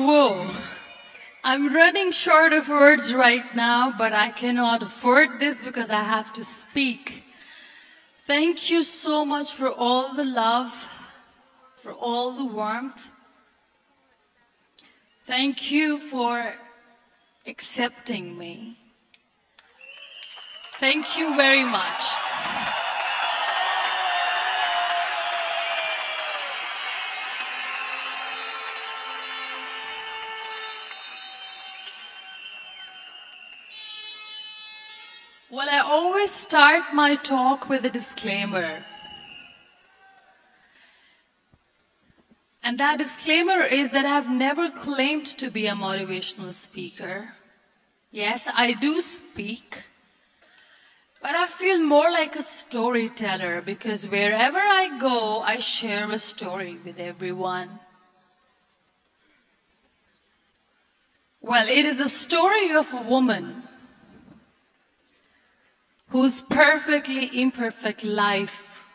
Whoa. I'm running short of words right now, but I cannot afford this because I have to speak. Thank you so much for all the love, for all the warmth. Thank you for accepting me. Thank you very much. Well, I always start my talk with a disclaimer. And that disclaimer is that I've never claimed to be a motivational speaker. Yes, I do speak, but I feel more like a storyteller because wherever I go, I share a story with everyone. Well, it is a story of a woman whose perfectly imperfect life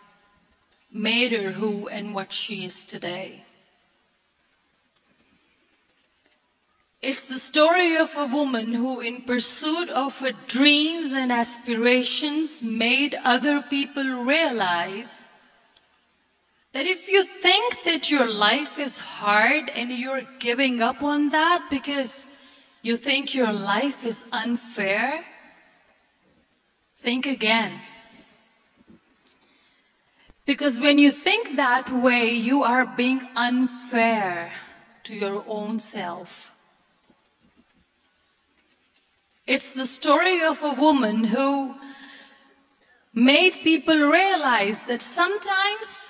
made her who and what she is today. It's the story of a woman who, in pursuit of her dreams and aspirations, made other people realize that if you think that your life is hard and you're giving up on that because you think your life is unfair, think again. Because when you think that way, you are being unfair to your own self. It's the story of a woman who made people realize that sometimes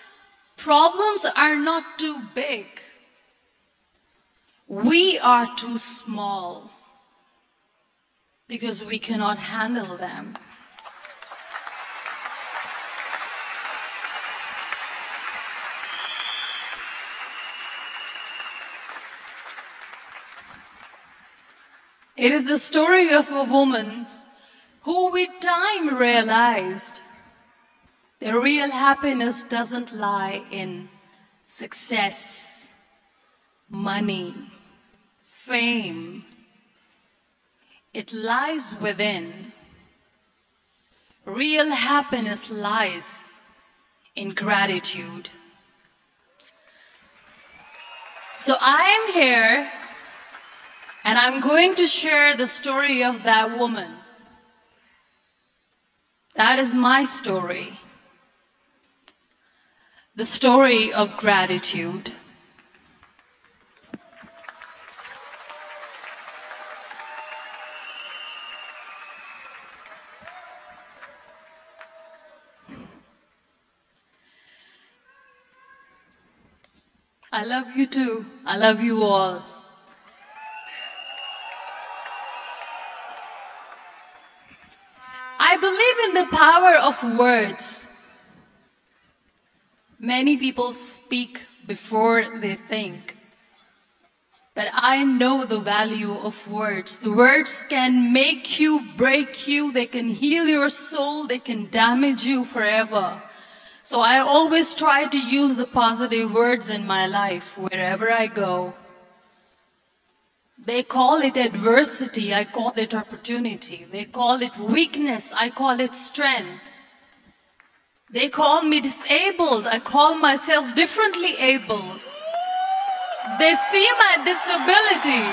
problems are not too big. We are too small because we cannot handle them. It is the story of a woman who with time realized that real happiness doesn't lie in success, money, fame. It lies within. Real happiness lies in gratitude. So I am here and I'm going to share the story of that woman. That is my story. The story of gratitude. I love you too. I love you all. I believe in the power of words. Many people speak before they think. But I know the value of words. The words can make you, break you, they can heal your soul, they can damage you forever. So I always try to use the positive words in my life wherever I go. They call it adversity, I call it opportunity. They call it weakness, I call it strength. They call me disabled, I call myself differently abled. They see my disability.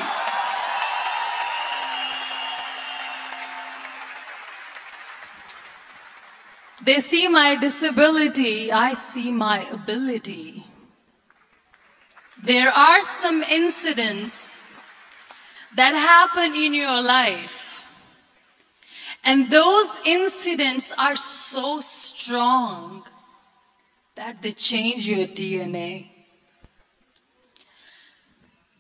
They see my disability, I see my ability. There are some incidents that happen in your life, and those incidents are so strong that they change your DNA.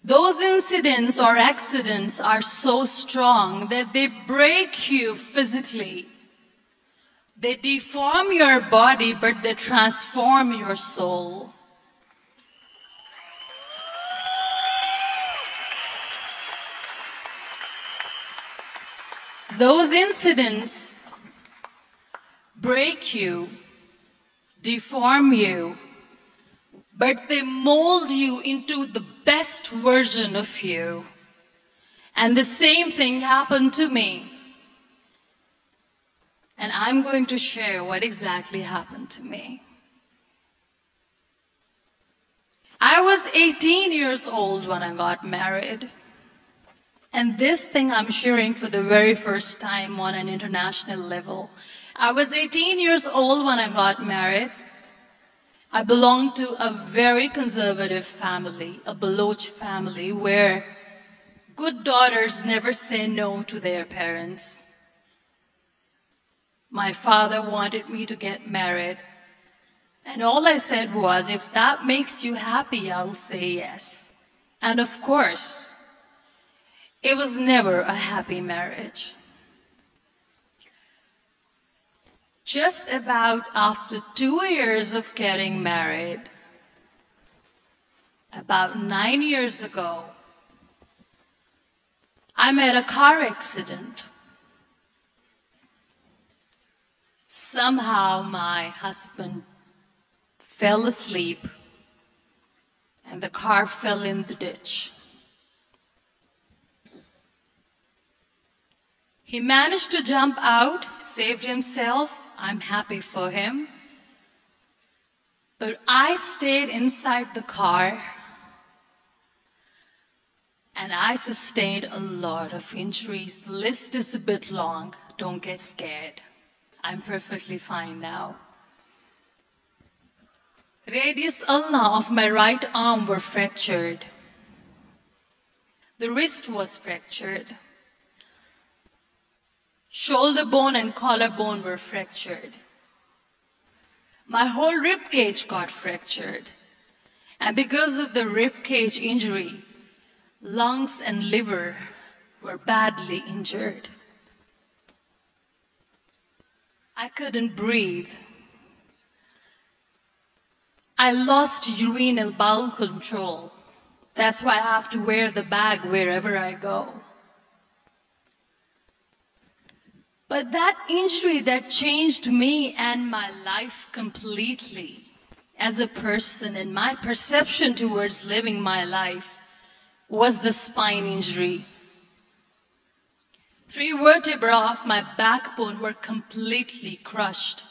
Those incidents or accidents are so strong that they break you physically. They deform your body, but they transform your soul. Those incidents break you, deform you, but they mold you into the best version of you. And the same thing happened to me. And I'm going to share what exactly happened to me. I was 18 years old when I got married. And this thing I'm sharing for the very first time on an international level. I was 18 years old when I got married. I belonged to a very conservative family, a Baloch family, where good daughters never say no to their parents. My father wanted me to get married, and all I said was, if that makes you happy, I'll say yes. And of course, it was never a happy marriage. Just about after 2 years of getting married, about 9 years ago, I met a car accident. Somehow my husband fell asleep and the car fell in the ditch. He managed to jump out, saved himself. I'm happy for him. But I stayed inside the car and I sustained a lot of injuries. The list is a bit long. Don't get scared. I'm perfectly fine now. Radius ulna of my right arm were fractured. The wrist was fractured. Shoulder bone and collarbone were fractured. My whole rib cage got fractured. And because of the rib cage injury, lungs and liver were badly injured. I couldn't breathe. I lost urinary bowel control. That's why I have to wear the bag wherever I go. But that injury that changed me and my life completely as a person and my perception towards living my life was the spine injury. 3 vertebrae of my backbone were completely crushed,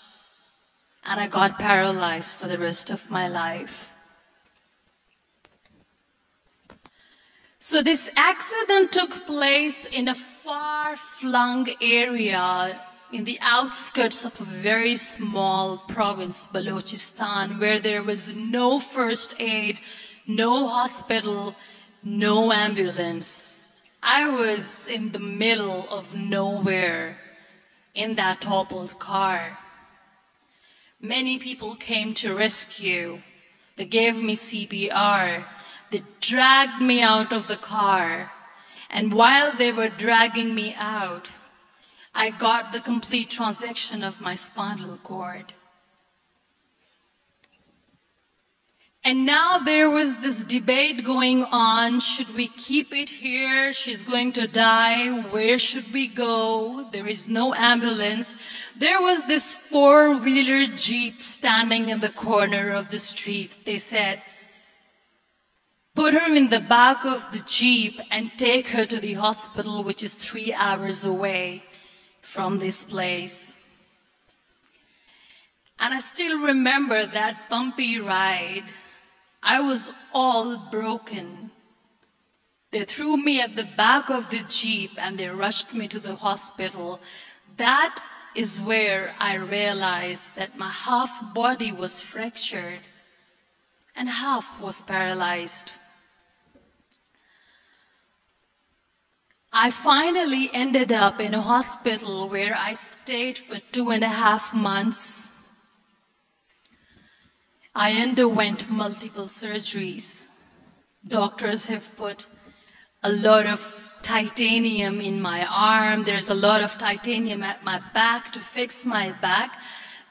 and I got paralyzed for the rest of my life. So this accident took place in a far-flung area in the outskirts of a very small province, Balochistan, where there was no first aid, no hospital, no ambulance. I was in the middle of nowhere in that toppled car. Many people came to rescue. They gave me CPR. They dragged me out of the car. And while they were dragging me out, I got the complete transection of my spinal cord. And now there was this debate going on. Should we keep it here? She's going to die. Where should we go? There is no ambulance. There was this 4-wheeler Jeep standing in the corner of the street. They said, put her in the back of the Jeep and take her to the hospital, which is 3 hours away from this place. And I still remember that bumpy ride. I was all broken. They threw me at the back of the Jeep and they rushed me to the hospital. That is where I realized that my half body was fractured and half was paralyzed. I finally ended up in a hospital where I stayed for 2.5 months. I underwent multiple surgeries. Doctors have put a lot of titanium in my arm. There's a lot of titanium at my back to fix my back.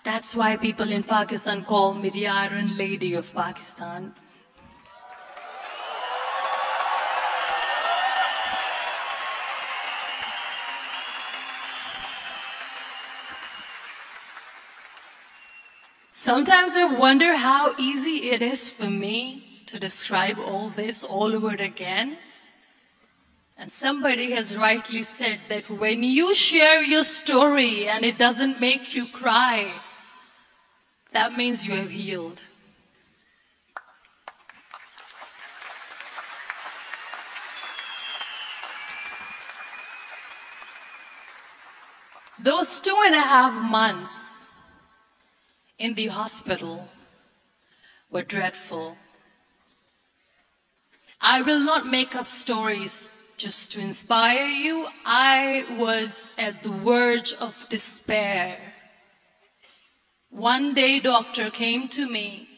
That's why people in Pakistan call me the Iron Lady of Pakistan. Sometimes I wonder how easy it is for me to describe all this all over again. And somebody has rightly said that when you share your story and it doesn't make you cry, that means you have healed. Those 2.5 months in the hospital were dreadful. I will not make up stories just to inspire you. I was at the verge of despair. One day, doctor came to me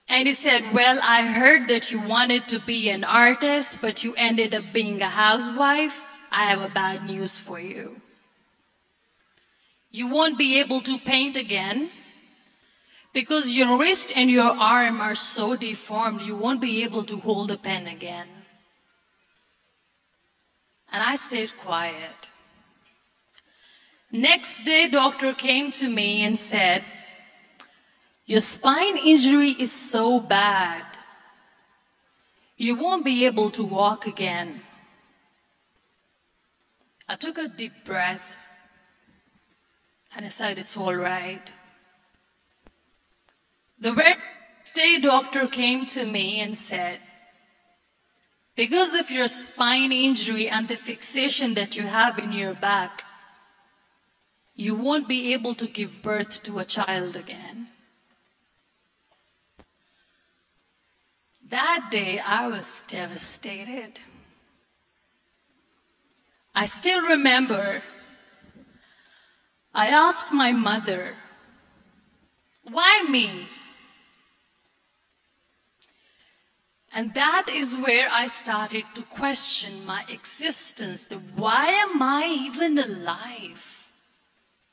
and he said, well, I heard that you wanted to be an artist, but you ended up being a housewife. I have a bad news for you. You won't be able to paint again because your wrist and your arm are so deformed, you won't be able to hold a pen again. And I stayed quiet. Next day, doctor came to me and said, your spine injury is so bad, you won't be able to walk again. I took a deep breath and I said, it's all right. The very next day, doctor came to me and said, because of your spine injury and the fixation that you have in your back, you won't be able to give birth to a child again. That day, I was devastated. I still remember I asked my mother, why me? And that is where I started to question my existence. Why am I even alive?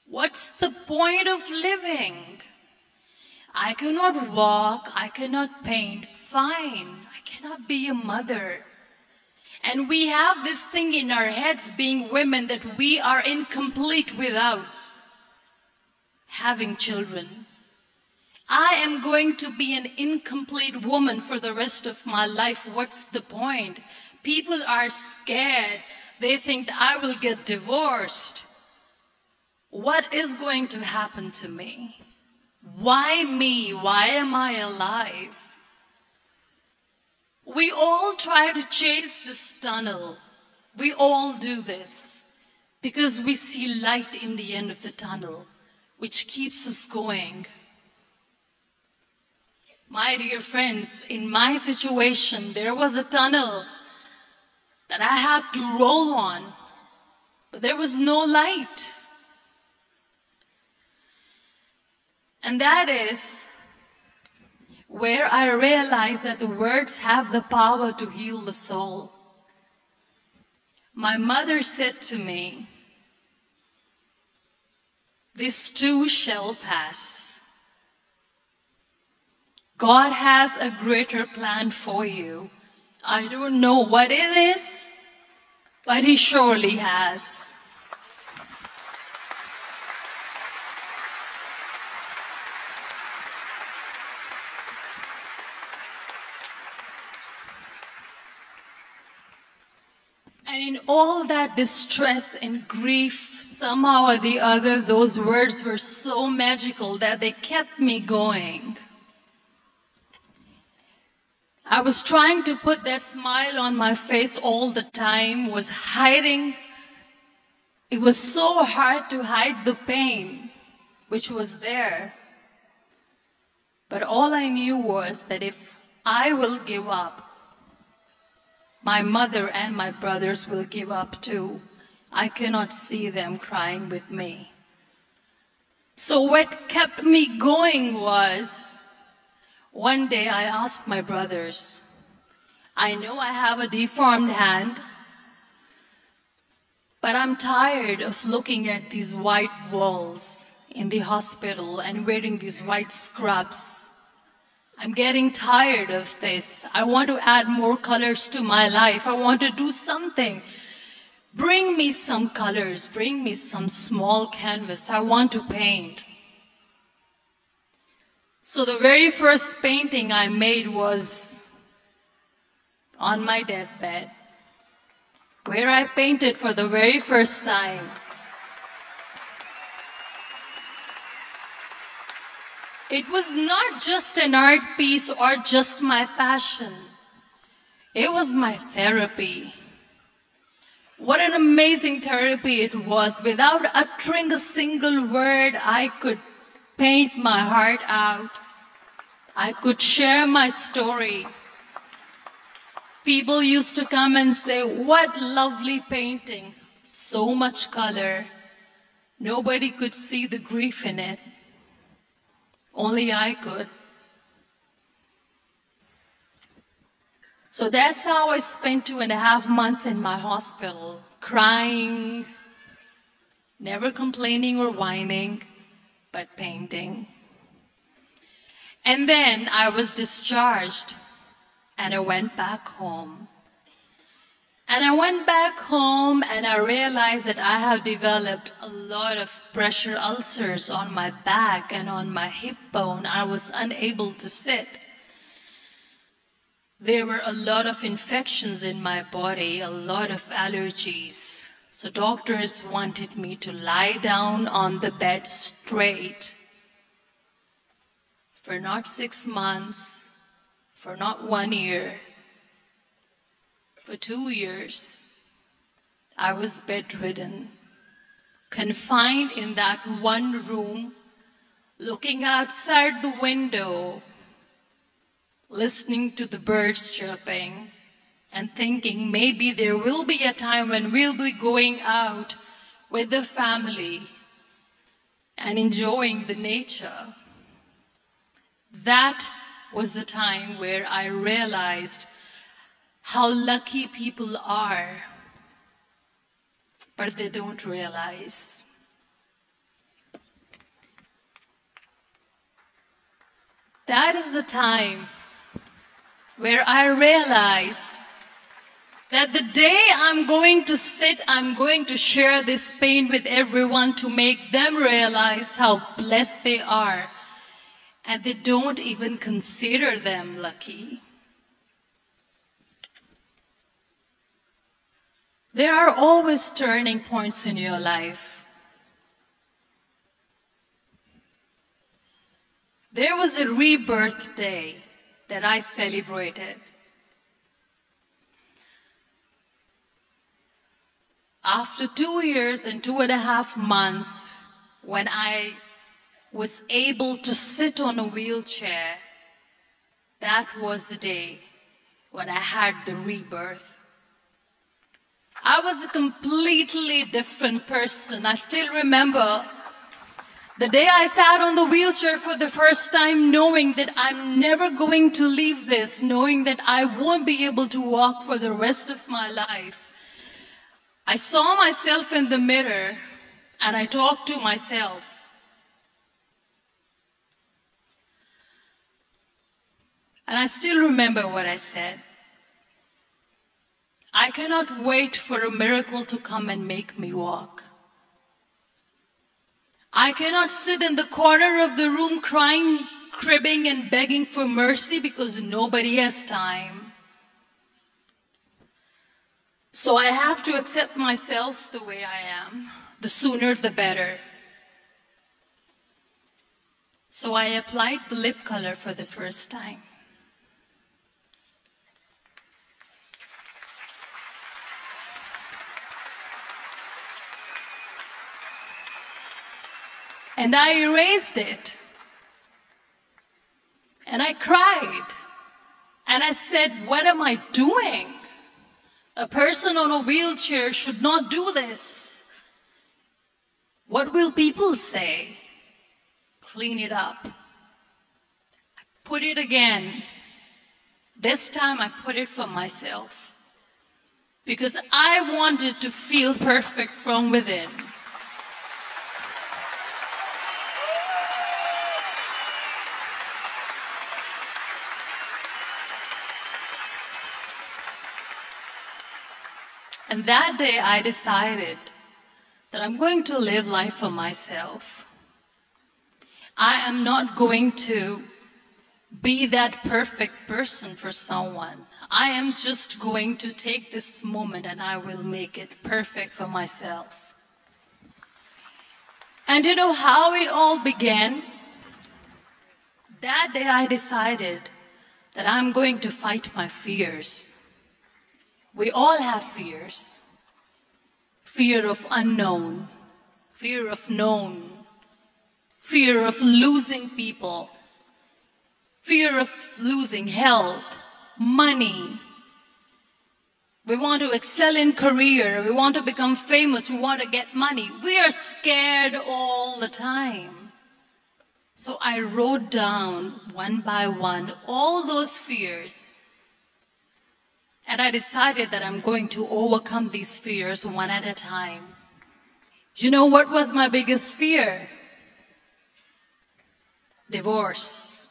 What's the point of living? I cannot walk, I cannot paint, fine. I cannot be a mother. And we have this thing in our heads, being women, that we are incomplete without having children. I am going to be an incomplete woman for the rest of my life. What's the point? People are scared. They think that I will get divorced. What is going to happen to me? Why me? Why am I alive? We all try to chase this tunnel. We all do this because we see light in the end of the tunnel, which keeps us going. My dear friends, in my situation, there was a tunnel that I had to roll on, but there was no light. And that is where I realized that the words have the power to heal the soul. My mother said to me, this too shall pass. God has a greater plan for you. I don't know what it is, but He surely has. And in all that distress and grief, somehow or the other, those words were so magical that they kept me going. I was trying to put that smile on my face all the time, was hiding. It was so hard to hide the pain, which was there. But all I knew was that if I will give up, my mother and my brothers will give up too. I cannot see them crying with me. So what kept me going was, one day I asked my brothers, I know I have a deformed hand, but I'm tired of looking at these white walls in the hospital and wearing these white scrubs. I'm getting tired of this. I want to add more colors to my life. I want to do something. Bring me some colors. Bring me some small canvas. I want to paint. So the very first painting I made was on my deathbed, where I painted for the very first time. It was not just an art piece or just my passion. It was my therapy. What an amazing therapy it was. Without uttering a single word, I could paint my heart out. I could share my story. People used to come and say, "What lovely painting, so much color." Nobody could see the grief in it. Only I could. So that's how I spent 2.5 months in my hospital, crying, never complaining or whining, but painting. And then I was discharged, and I went back home. And I went back home, and I realized that I have developed a lot of pressure ulcers on my back and on my hip bone. I was unable to sit. There were a lot of infections in my body, a lot of allergies. So doctors wanted me to lie down on the bed straight for not 6 months, for not 1 year, for 2 years. I was bedridden, confined in that one room, looking outside the window, listening to the birds chirping, and thinking maybe there will be a time when we'll be going out with the family and enjoying the nature. That was the time where I realized how lucky people are, but they don't realize. That is the time where I realized that the day I'm going to sit, I'm going to share this pain with everyone to make them realize how blessed they are, and they don't even consider them lucky. There are always turning points in your life. There was a rebirth day that I celebrated. After 2 years and 2.5 months, when I was able to sit on a wheelchair, that was the day when I had the rebirth. I was a completely different person. I still remember the day I sat on the wheelchair for the first time, knowing that I'm never going to leave this, knowing that I won't be able to walk for the rest of my life. I saw myself in the mirror and I talked to myself. And I still remember what I said. I cannot wait for a miracle to come and make me walk. I cannot sit in the corner of the room crying, cribbing, and begging for mercy because nobody has time. So I have to accept myself the way I am. The sooner the better. So I applied the lip color for the first time. And I erased it. And I cried. And I said, what am I doing? A person on a wheelchair should not do this. What will people say? Clean it up. Put it again. This time I put it for myself. Because I wanted to feel perfect from within. And that day I decided that I'm going to live life for myself. I am not going to be that perfect person for someone. I am just going to take this moment and I will make it perfect for myself. And you know how it all began? That day I decided that I'm going to fight my fears. We all have fears. Fear of unknown, fear of known, fear of losing people, fear of losing health, money. We want to excel in career, we want to become famous, we want to get money. We are scared all the time. So I wrote down one by one all those fears. And I decided that I'm going to overcome these fears one at a time. You know what was my biggest fear? Divorce.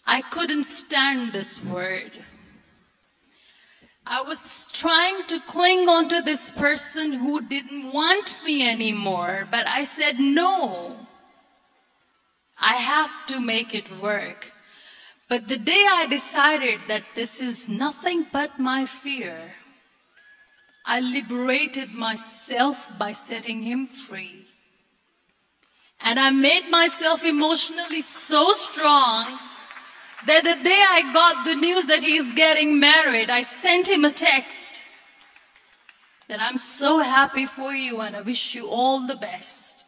I couldn't stand this word. I was trying to cling on to this person who didn't want me anymore, but I said no. I have to make it work. But the day I decided that this is nothing but my fear, I liberated myself by setting him free. And I made myself emotionally so strong that the day I got the news that he's getting married, I sent him a text that I'm so happy for you and I wish you all the best.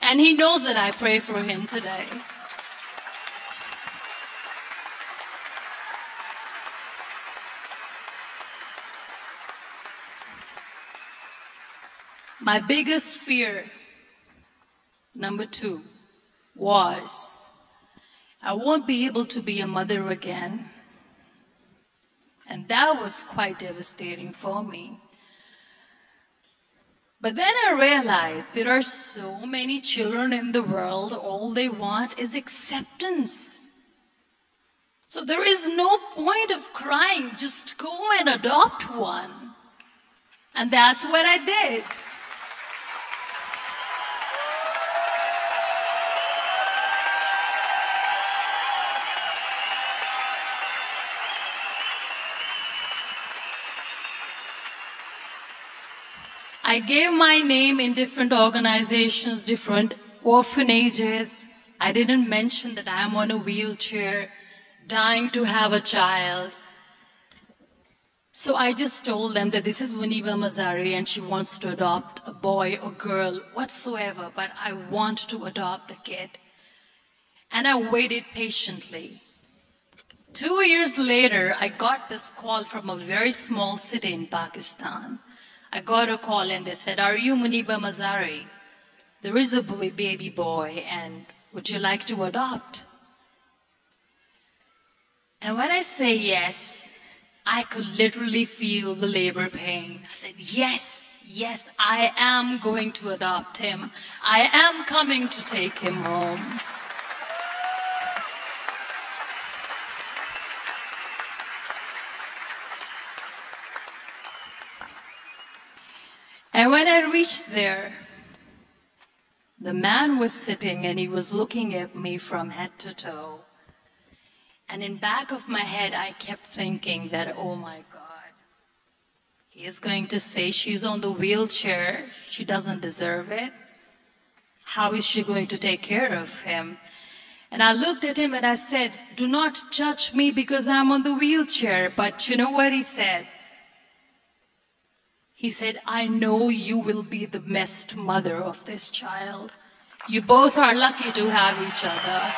And he knows that I pray for him today. My biggest fear, number 2, was I won't be able to be a mother again. And that was quite devastating for me. But then I realized there are so many children in the world, all they want is acceptance. So there is no point of crying, just go and adopt one. And that's what I did. I gave my name in different organizations, different orphanages. I didn't mention that I'm on a wheelchair, dying to have a child. So I just told them that this is Muniba Mazari and she wants to adopt a boy or girl, whatsoever, but I want to adopt a kid. And I waited patiently. 2 years later, I got this call from a very small city in Pakistan. I got a call and they said, "Are you Muniba Mazari? There is a baby boy and would you like to adopt?" And when I say yes, I could literally feel the labor pain. I said, yes, yes, I am going to adopt him. I am coming to take him home. And when I reached there, the man was sitting and he was looking at me from head to toe. And in back of my head, I kept thinking that, oh my God, he is going to say she's on the wheelchair, she doesn't deserve it. How is she going to take care of him? And I looked at him and I said, do not judge me because I'm on the wheelchair. But you know what he said? He said, I know you will be the best mother of this child. You both are lucky to have each other.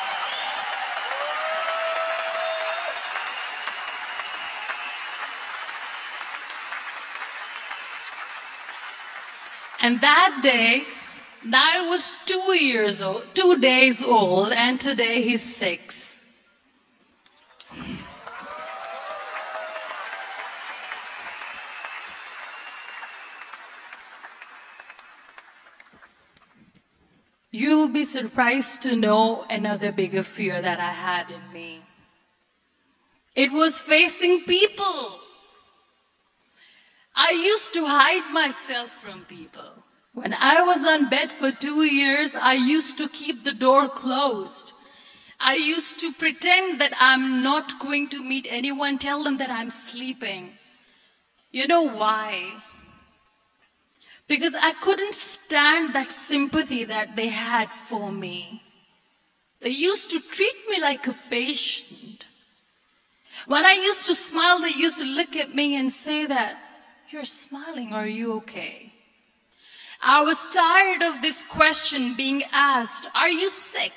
And that day, I was 2 days old, and today he's 6. You'll be surprised to know another bigger fear that I had in me. It was facing people. I used to hide myself from people. When I was on bed for 2 years, I used to keep the door closed. I used to pretend that I'm not going to meet anyone, tell them that I'm sleeping. You know why? Because I couldn't stand that sympathy that they had for me. They used to treat me like a patient. When I used to smile, they used to look at me and say that, "You're smiling, are you okay?" I was tired of this question being asked, "Are you sick?"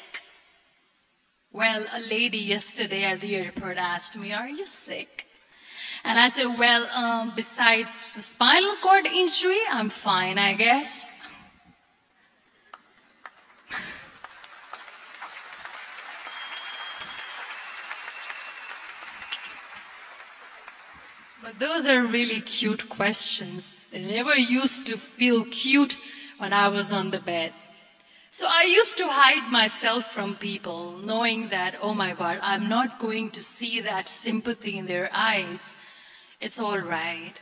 Well, a lady yesterday at the airport asked me, "Are you sick?" And I said, well, besides the spinal cord injury, I'm fine, I guess. But those are really cute questions. They never used to feel cute when I was on the bed. So I used to hide myself from people, knowing that, oh my God, I'm not going to see that sympathy in their eyes. It's all right.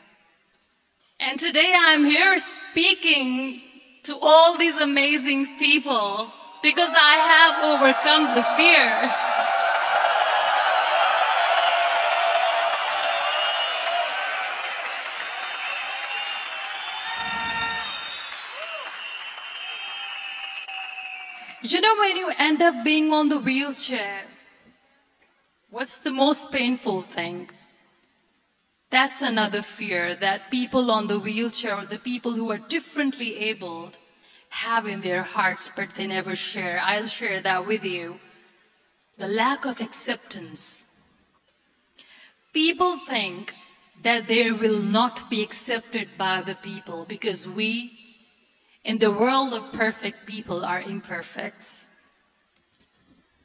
And today I'm here speaking to all these amazing people because I have overcome the fear. You know, when you end up being on the wheelchair, what's the most painful thing? That's another fear that people on the wheelchair, or the people who are differently abled, have in their hearts, but they never share. I'll share that with you. The lack of acceptance. People think that they will not be accepted by the people because we, in the world of perfect people, are imperfects.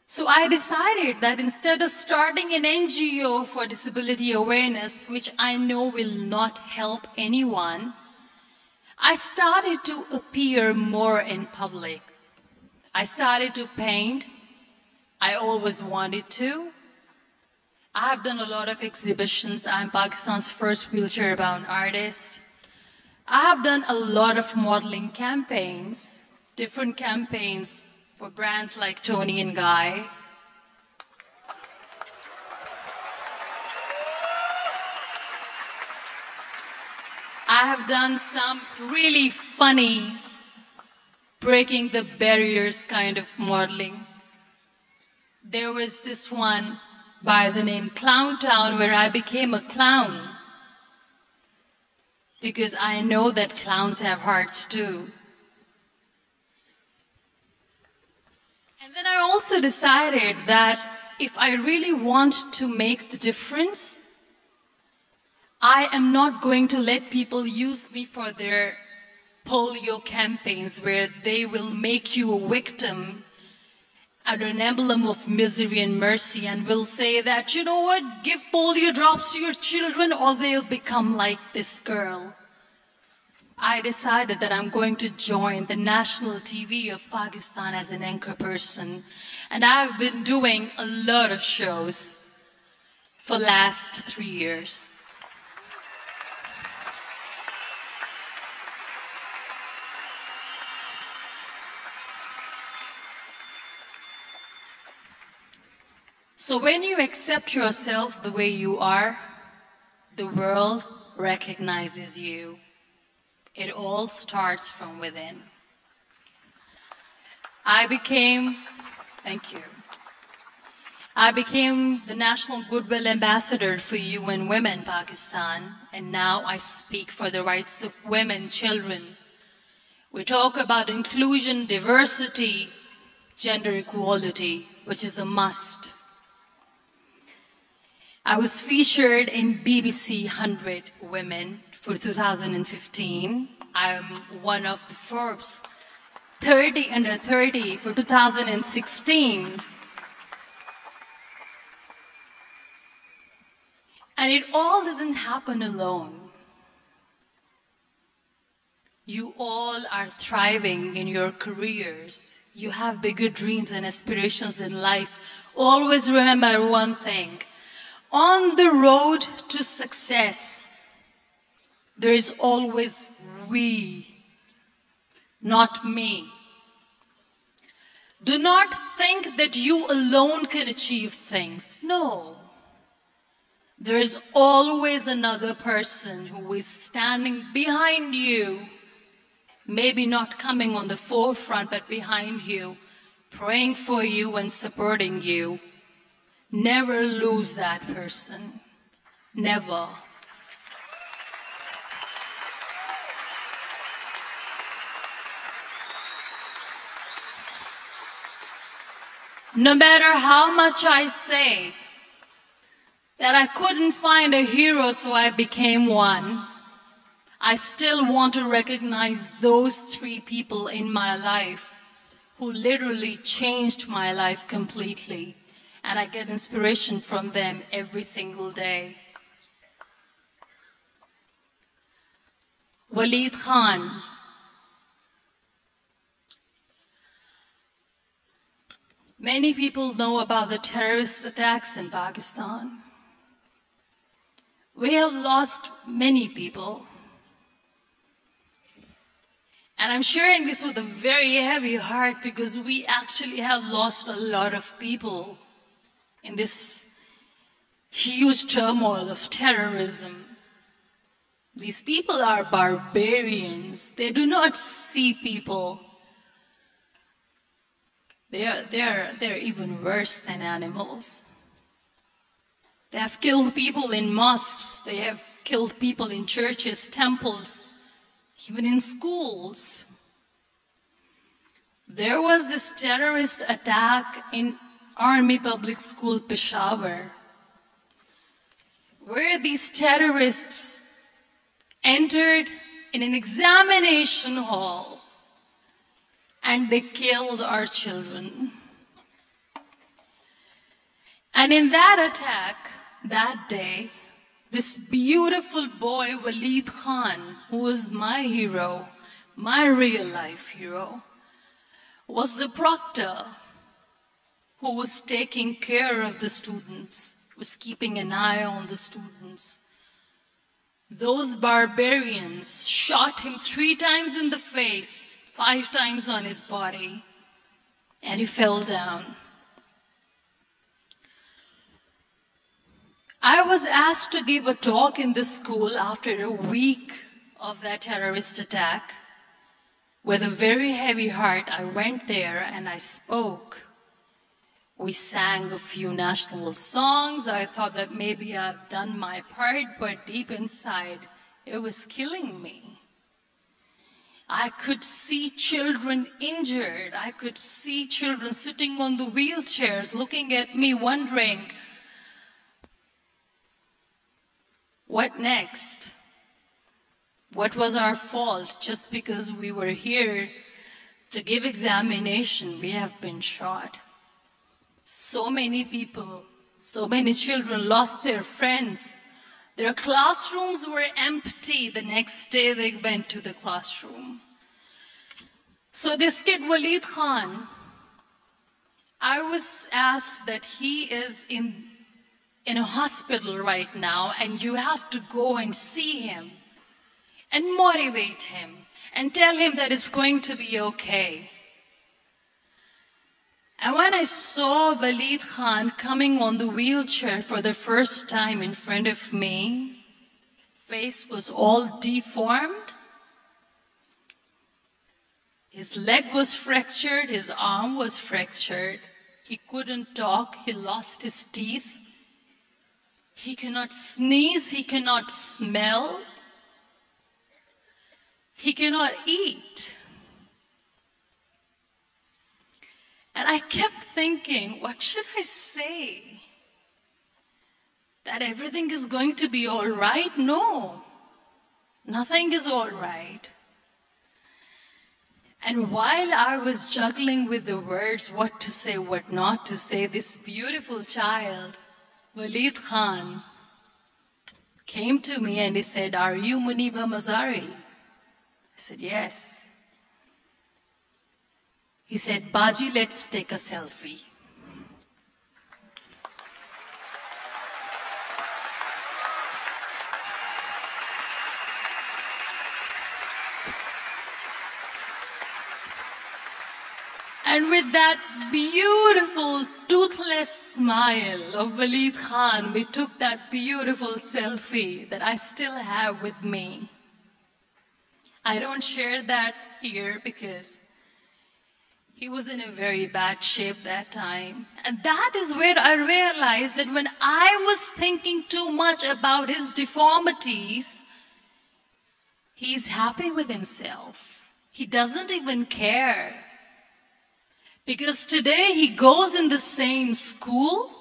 So I decided that instead of starting an NGO for disability awareness, which I know will not help anyone, I started to appear more in public. I started to paint. I always wanted to. I have done a lot of exhibitions. I'm Pakistan's first wheelchair-bound artist. I have done a lot of modeling campaigns, different campaigns for brands like Tony and Guy. I have done some really funny, breaking the barriers kind of modeling. There was this one by the name Clown Town where I became a clown because I know that clowns have hearts too. And then I also decided that if I really want to make the difference, I am not going to let people use me for their polio campaigns where they will make you a victim and an emblem of misery and mercy and will say that, you know what, give polio drops to your children or they'll become like this girl. I decided that I'm going to join the national TV of Pakistan as an anchor person. And I've been doing a lot of shows for the last 3 years. So when you accept yourself the way you are, the world recognizes you. It all starts from within. Thank you. I became the National Goodwill Ambassador for UN Women Pakistan, and now I speak for the rights of women, children. We talk about inclusion, diversity, gender equality, which is a must. I was featured in BBC 100 Women for 2015. I'm one of the Forbes 30 under 30 for 2016. And it all didn't happen alone. You all are thriving in your careers. You have bigger dreams and aspirations in life. Always remember one thing. On the road to success, there is always we. not me. Do not think that you alone can achieve things. No. There is always another person who is standing behind you, maybe not coming on the forefront, but behind you, praying for you and supporting you. Never lose that person. Never. No matter how much I say that I couldn't find a hero, so I became one, I still want to recognize those 3 people in my life who literally changed my life completely, and I get inspiration from them every single day. Walid Khan. Many people know about the terrorist attacks in Pakistan. We have lost many people. And I'm sharing this with a very heavy heart because we actually have lost a lot of people in this huge turmoil of terrorism. These people are barbarians. They do not see people. They're even worse than animals. They have killed people in mosques. They have killed people in churches, temples, even in schools. There was this terrorist attack in Army Public School, Peshawar, where these terrorists entered in an examination hall and they killed our children. And in that attack, that day, this beautiful boy, Walid Khan, who was my hero, my real life hero, was the proctor who was taking care of the students, was keeping an eye on the students. Those barbarians shot him 3 times in the face, 5 times on his body, and he fell down. I was asked to give a talk in the school after a week of that terrorist attack. With a very heavy heart, I went there and I spoke. We sang a few national songs. I thought that maybe I've done my part, but deep inside, it was killing me. I could see children injured. I could see children sitting on the wheelchairs, looking at me, wondering, what next? What was our fault? Just because we were here to give examination, we have been shot. So many people, so many children lost their friends. Their classrooms were empty. The next day they went to the classroom. So this kid, Walid Khan, I was asked that he is in a hospital right now, and you have to go and see him and motivate him and tell him that it's going to be okay. And when I saw Walid Khan coming on the wheelchair for the first time in front of me, face was all deformed. His leg was fractured, his arm was fractured. He couldn't talk, he lost his teeth. He cannot sneeze, he cannot smell. He cannot eat. And I kept thinking, what should I say? That everything is going to be all right? No, nothing is all right. And while I was juggling with the words, what to say, what not to say, this beautiful child, Walid Khan, came to me and he said, "Are you Muniba Mazari?" I said, "Yes." He said, "Baji, let's take a selfie." And with that beautiful toothless smile of Walid Khan, we took that beautiful selfie that I still have with me. I don't share that here because he was in a very bad shape that time. And that is where I realized that when I was thinking too much about his deformities, he's happy with himself. He doesn't even care. Because today he goes in the same school,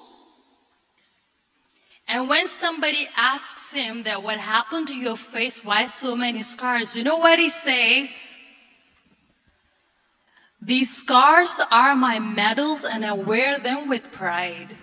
and when somebody asks him that what happened to your face, why so many scars, you know what he says? These scars are my medals and I wear them with pride.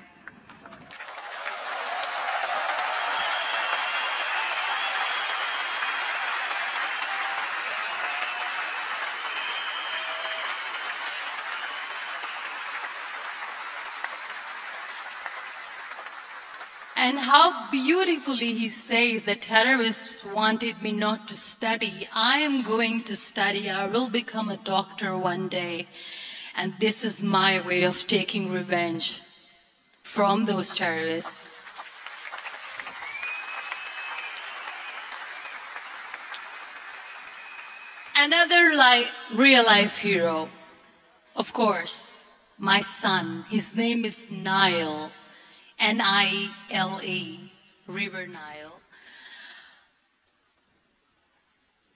And how beautifully he says that terrorists wanted me not to study. I am going to study. I will become a doctor one day. And this is my way of taking revenge from those terrorists. Another real-life hero, of course, my son. His name is Nile. N-I-L-E, River Nile.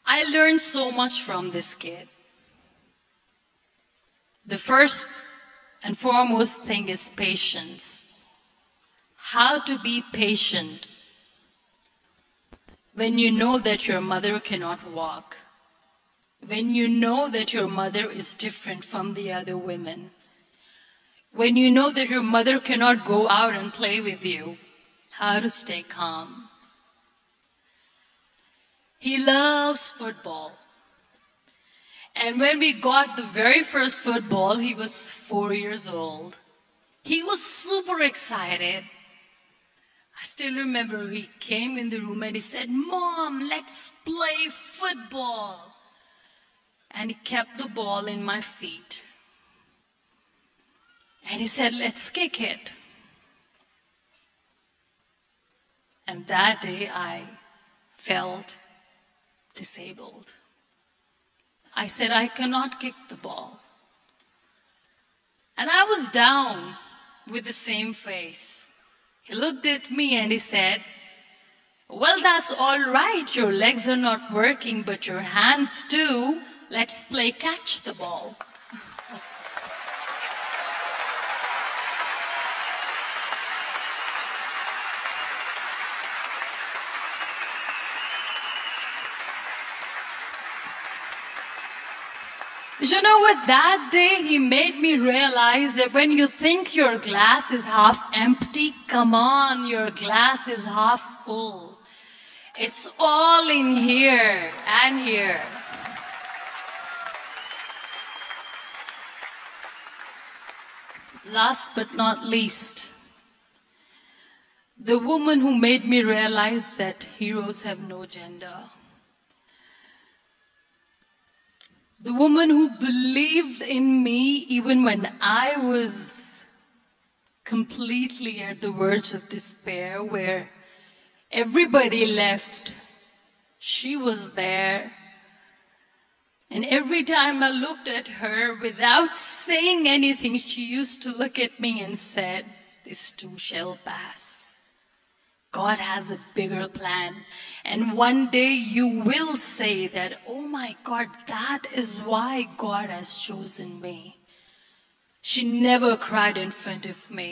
I learned so much from this kid. The first and foremost thing is patience. How to be patient when you know that your mother cannot walk, when you know that your mother is different from the other women, when you know that your mother cannot go out and play with you, how to stay calm. He loves football. And when we got the very first football, he was 4 years old. He was super excited. I still remember he came in the room and he said, "Mom, let's play football." And he kept the ball in my feet. And he said, "Let's kick it." And that day I felt disabled. I said, "I cannot kick the ball." And I was down with the same face. He looked at me and he said, "Well, that's all right. Your legs are not working, but your hands do. Let's play catch the ball." You know what? That day he made me realize that when you think your glass is half empty, come on, your glass is half full. It's all in here and here. Last but not least, the woman who made me realize that heroes have no gender. The woman who believed in me even when I was completely at the verge of despair, where everybody left. She was there. And every time I looked at her, without saying anything, she used to look at me and said, "This too shall pass. God has a bigger plan. And one day you will say that, oh my God, that is why God has chosen me." She never cried in front of me.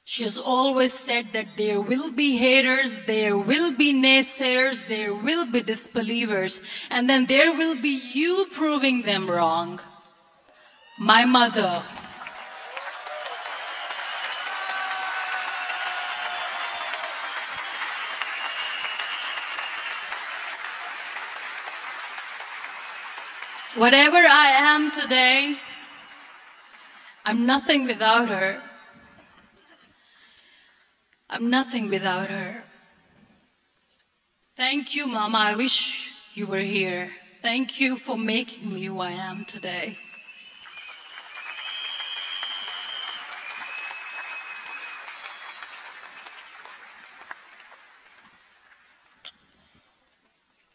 She has always said that there will be haters, there will be naysayers, there will be disbelievers, and then there will be you proving them wrong. My mother. Whatever I am today, I'm nothing without her. I'm nothing without her. Thank you, Mama. I wish you were here. Thank you for making me who I am today.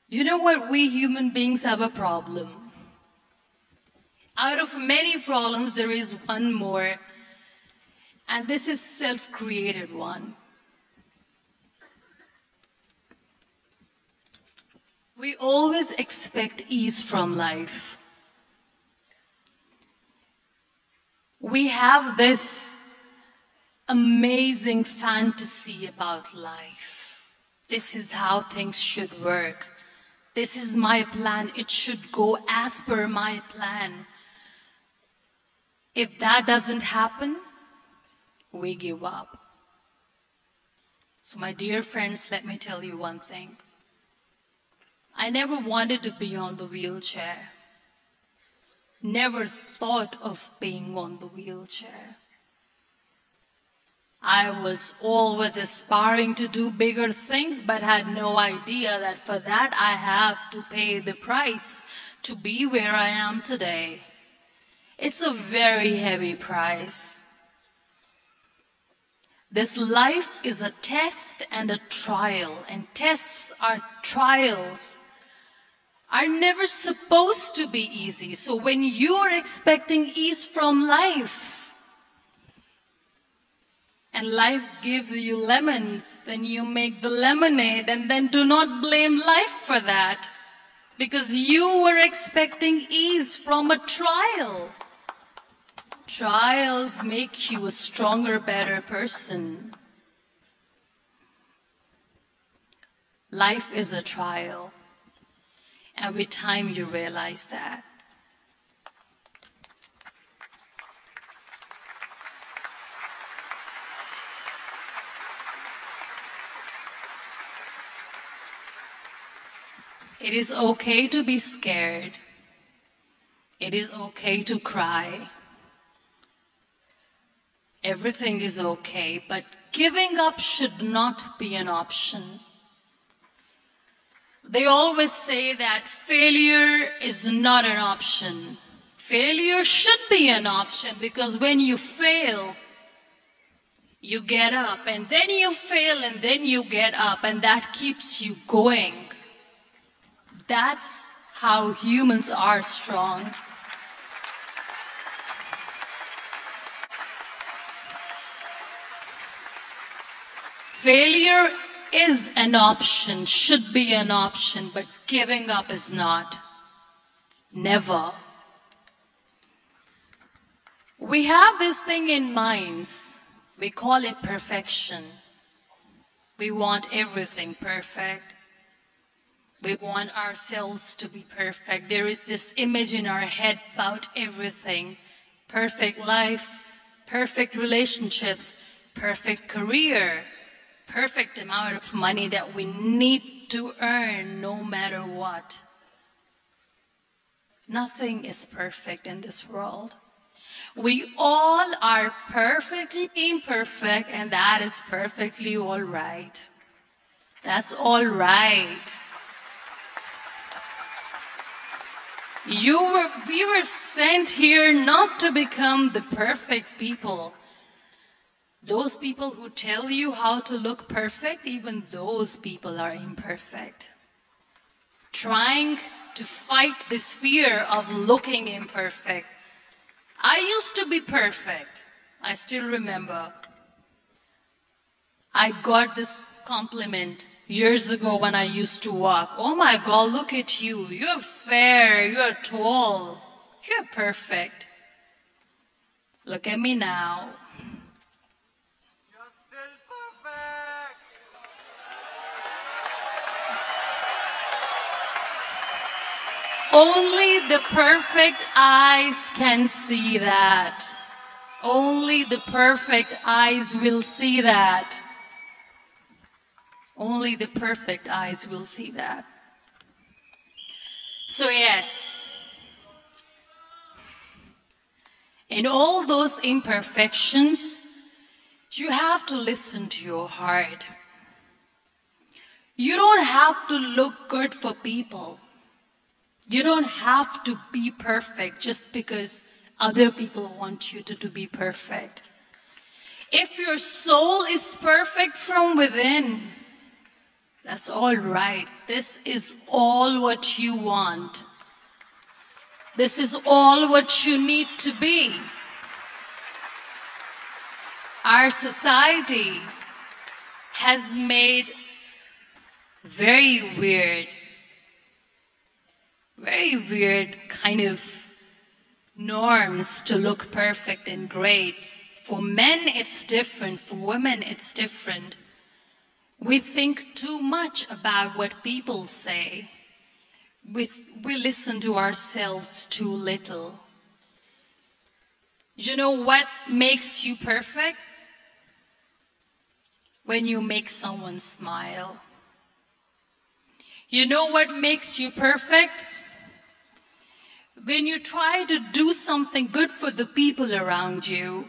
You know what? We human beings have a problem. Out of many problems, there is one more, and this is self-created one. We always expect ease from life. We have this amazing fantasy about life. This is how things should work. This is my plan. It should go as per my plan. If that doesn't happen, we give up. So my dear friends, let me tell you one thing. I never wanted to be on the wheelchair. Never thought of being on the wheelchair. I was always aspiring to do bigger things, but had no idea that for that I have to pay the price to be where I am today. It's a very heavy price. This life is a test and a trial, and tests are trials are never supposed to be easy. So when you are expecting ease from life, and life gives you lemons, then you make the lemonade, and then do not blame life for that, because you were expecting ease from a trial. Trials make you a stronger, better person. Life is a trial, and with time you realize that. It is okay to be scared. It is okay to cry. Everything is okay, but giving up should not be an option. They always say that failure is not an option. Failure should be an option, because when you fail, you get up, and then you fail, and then you get up, and that keeps you going. That's how humans are strong. Failure is an option, should be an option, but giving up is not. Never. We have this thing in minds. We call it perfection. We want everything perfect. We want ourselves to be perfect. There is this image in our head about everything. Perfect life, perfect relationships, perfect career, perfect amount of money that we need to earn no matter what. Nothing is perfect in this world. We all are perfectly imperfect, and that is perfectly all right. That's all right. We were sent here not to become the perfect people. Those people who tell you how to look perfect, even those people are imperfect. Trying to fight this fear of looking imperfect. I used to be perfect. I still remember. I got this compliment years ago when I used to walk. Oh my God, look at you. You're fair, you're tall, you're perfect. Look at me now. Only the perfect eyes can see that. Only the perfect eyes will see that. Only the perfect eyes will see that. So yes, in all those imperfections, you have to listen to your heart. You don't have to look good for people. You don't have to be perfect just because other people want you to be perfect. If your soul is perfect from within, That's all right. This is all what you want. This is all what you need to be. Our society has made very weird kind of norms to look perfect and great. For men, it's different. For women, it's different. We think too much about what people say. We listen to ourselves too little. You know what makes you perfect? When you make someone smile. You know what makes you perfect? When you try to do something good for the people around you.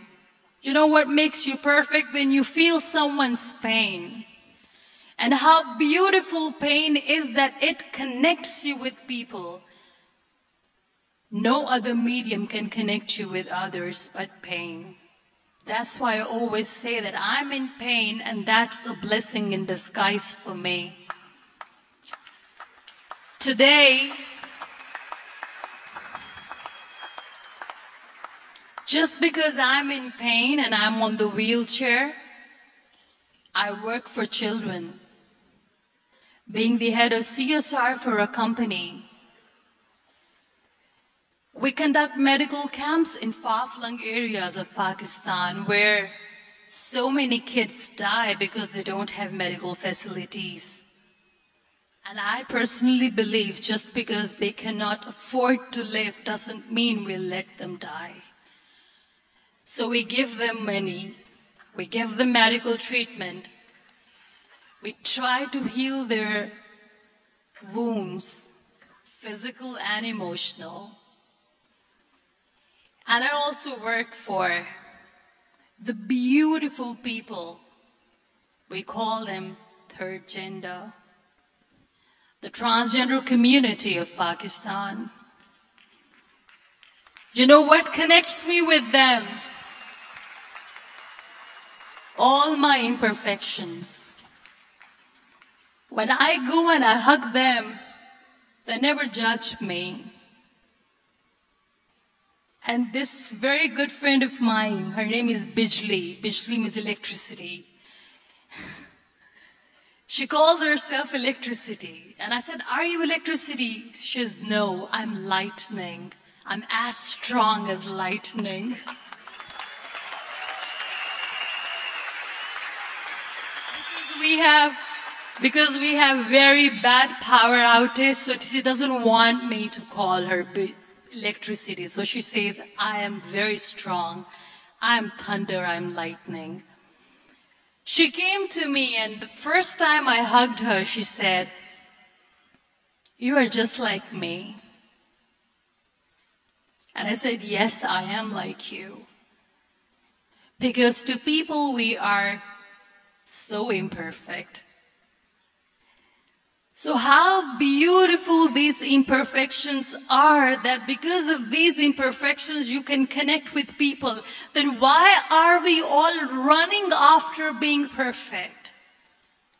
You know what makes you perfect? When you feel someone's pain. And how beautiful pain is that it connects you with people. No other medium can connect you with others but pain. That's why I always say that I'm in pain, and that's a blessing in disguise for me. Today, just because I'm in pain and I'm on the wheelchair, I work for children. Being the head of CSR for a company, we conduct medical camps in far-flung areas of Pakistan where so many kids die because they don't have medical facilities. And I personally believe just because they cannot afford to live doesn't mean we'll let them die. So we give them money, we give them medical treatment, we try to heal their wounds, physical and emotional. And I also work for the beautiful people, we call them third gender, the transgender community of Pakistan. You know what connects me with them? All my imperfections. When I go and I hug them, they never judge me. And this very good friend of mine, her name is Bijli. Bijli means electricity. She calls herself electricity. And I said, are you electricity? She says, no, I'm lightning. I'm as strong as lightning. Because we have very bad power outage, so she doesn't want me to call her electricity. So she says, I am very strong. I'm thunder, I'm lightning. She came to me, and the first time I hugged her, she said, you are just like me. And I said, yes, I am like you. Because to people, we are so imperfect. So how beautiful these imperfections are, that because of these imperfections you can connect with people. Then why are we all running after being perfect?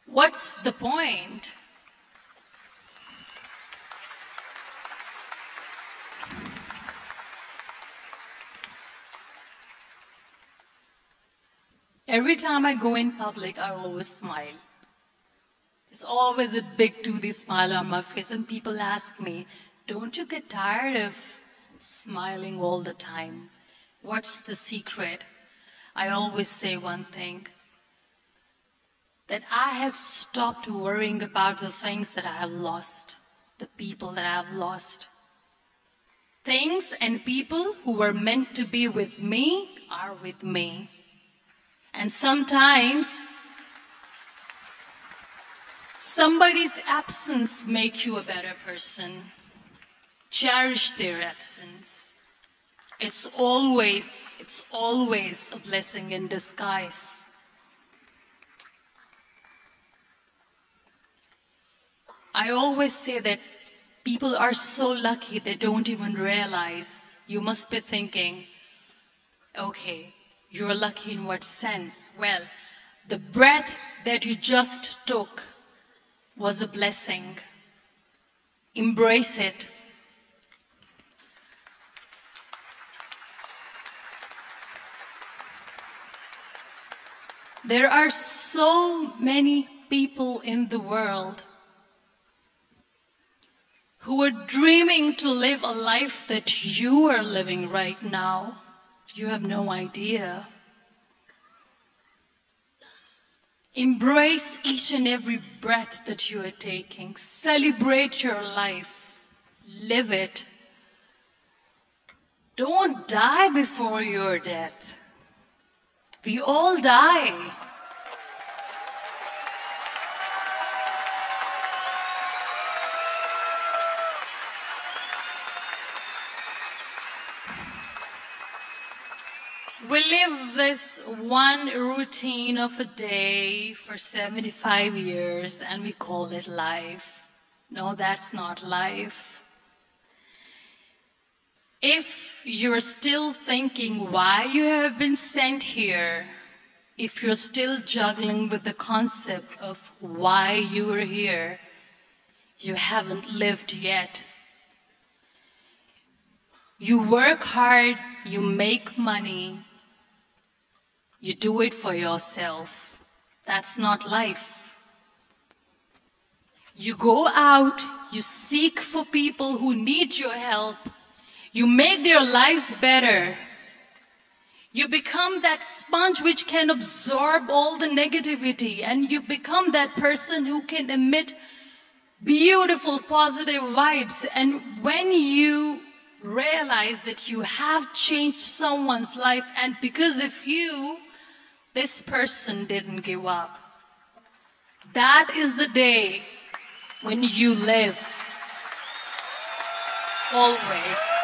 What's the point? Every time I go in public, I always smile. There's always a big toothy smile on my face, and people ask me, don't you get tired of smiling all the time? What's the secret? I always say one thing, that I have stopped worrying about the things that I have lost, the people that I have lost. Things and people who were meant to be with me are with me. And sometimes somebody's absence makes you a better person. Cherish their absence. It's always a blessing in disguise. I always say that people are so lucky they don't even realize. You must be thinking, okay, you're lucky in what sense? Well, the breath that you just took was a blessing. Embrace it. There are so many people in the world who are dreaming to live a life that you are living right now. You have no idea. Embrace each and every breath that you are taking. Celebrate your life. Live it. Don't die before your death. We all die. We live this one routine of a day for 75 years and we call it life. No, that's not life. If you're still thinking why you have been sent here, if you're still juggling with the concept of why you are here, you haven't lived yet. You work hard, you make money, you do it for yourself. That's not life. You go out, you seek for people who need your help. You make their lives better. You become that sponge which can absorb all the negativity, and you become that person who can emit beautiful, positive vibes. And when you realize that you have changed someone's life, and because of you, this person didn't give up, that is the day when you live. Always.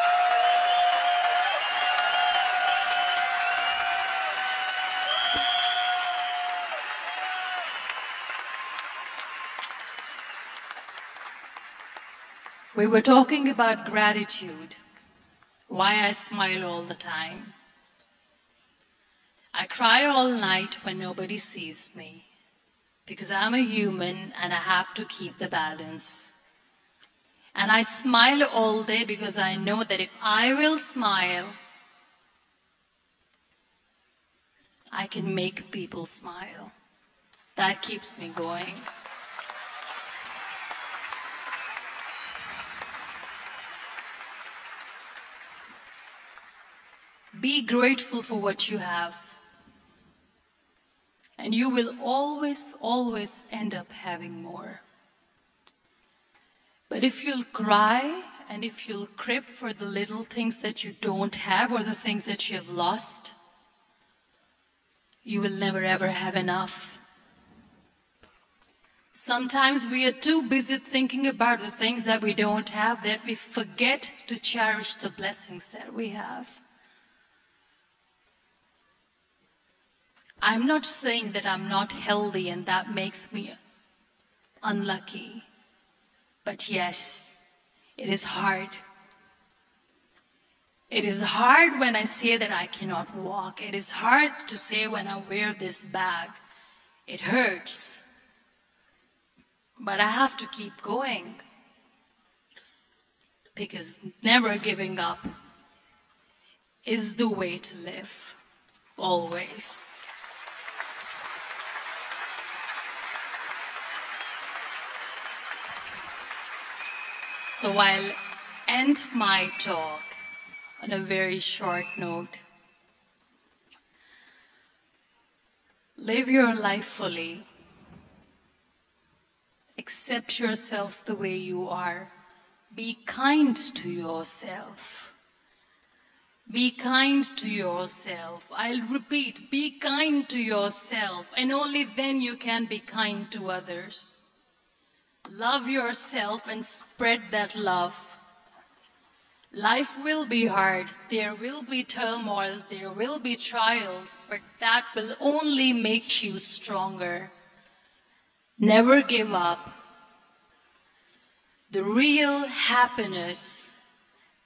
We were talking about gratitude, why I smile all the time. I cry all night when nobody sees me, because I'm a human and I have to keep the balance. And I smile all day because I know that if I will smile, I can make people smile. That keeps me going. Be grateful for what you have. And you will always, always end up having more. But if you'll cry and if you'll crib for the little things that you don't have or the things that you have lost, you will never ever have enough. Sometimes we are too busy thinking about the things that we don't have that we forget to cherish the blessings that we have. I'm not saying that I'm not healthy and that makes me unlucky. But yes, it is hard. It is hard when I say that I cannot walk. It is hard to say when I wear this bag. It hurts. But I have to keep going. Because never giving up is the way to live. Always. So I'll end my talk on a very short note. Live your life fully. Accept yourself the way you are. Be kind to yourself. Be kind to yourself. I'll repeat, be kind to yourself, and only then you can be kind to others. Love yourself and spread that love. Life will be hard. There will be turmoils. There will be trials, but that will only make you stronger. Never give up. The real happiness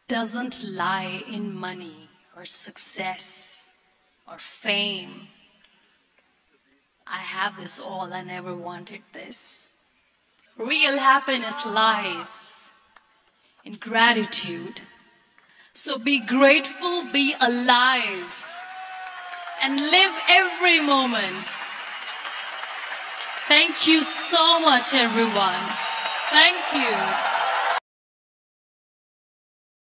doesn't lie in money or success or fame. I have this all. I never wanted this. Real happiness lies in gratitude. So be grateful, be alive, and live every moment. Thank you so much, everyone. Thank you.